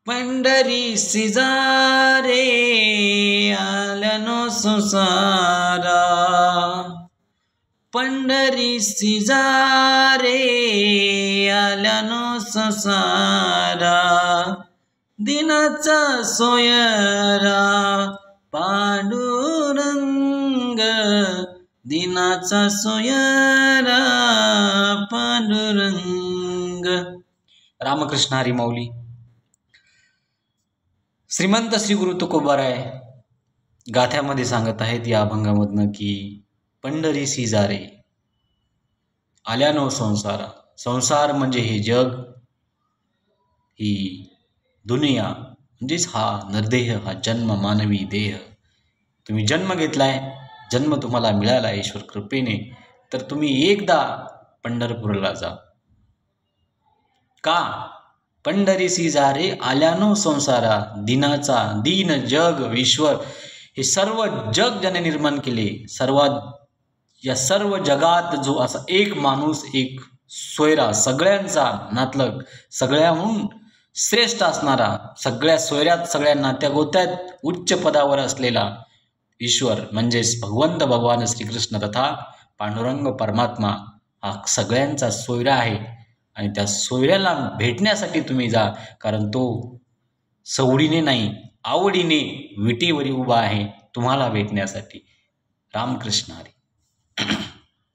पंढरी सिजारे आल्यानो संसारा, पंढरी सिजारे आल्यानो संसारा, दिनाचा सोयरा पांडुरंग, दिनाचा सोयरा पांडुरंग। रामकृष्ण हरी माऊली। श्रीमंत श्री गुरु तुकोबाराय गाथ्यामध्ये सांगत आहेत या अभंगामधनं की पंढरी सिजारे आल्यानो संसारा। संसार म्हणजे हे जग, ही दुनिया, म्हणजेच हा नरदेह, हा जन्म, मानवी देह। तुम्ही जन्म घेतलाय, जन्म तुम्हाला मिळाला ईश्वर कृपेने, तर तुम्ही एकदा पंढरपूरला जा। का? पंढरी सिजारे आल्यानो संसारा, दिनाचा, दीन जग ईश्वर, हे सर्व जग ज्याने निर्माण केले, या सर्व जगात जो असा एक माणूस, एक सोयरा, सगळ्यांचा नातलग, सगळ्याहून श्रेष्ठ असणारा, सगळ्या सोयऱ्यात, सगळ्या नात्या गोत्यात उच्च पदावर असलेला ईश्वर म्हणजेच भगवान श्रीकृष्ण तथा पांडुरंग परमात्मा हा सगळ्यांचा सोयरा आहे। आणि त्या सोयऱ्याला भेटण्यासाठी तुम्ही जा, कारण तो सवडीने नाही, आवडीने विटीवरी उभा आहे तुम्हाला भेटण्यासाठी। रामकृष्ण हरी।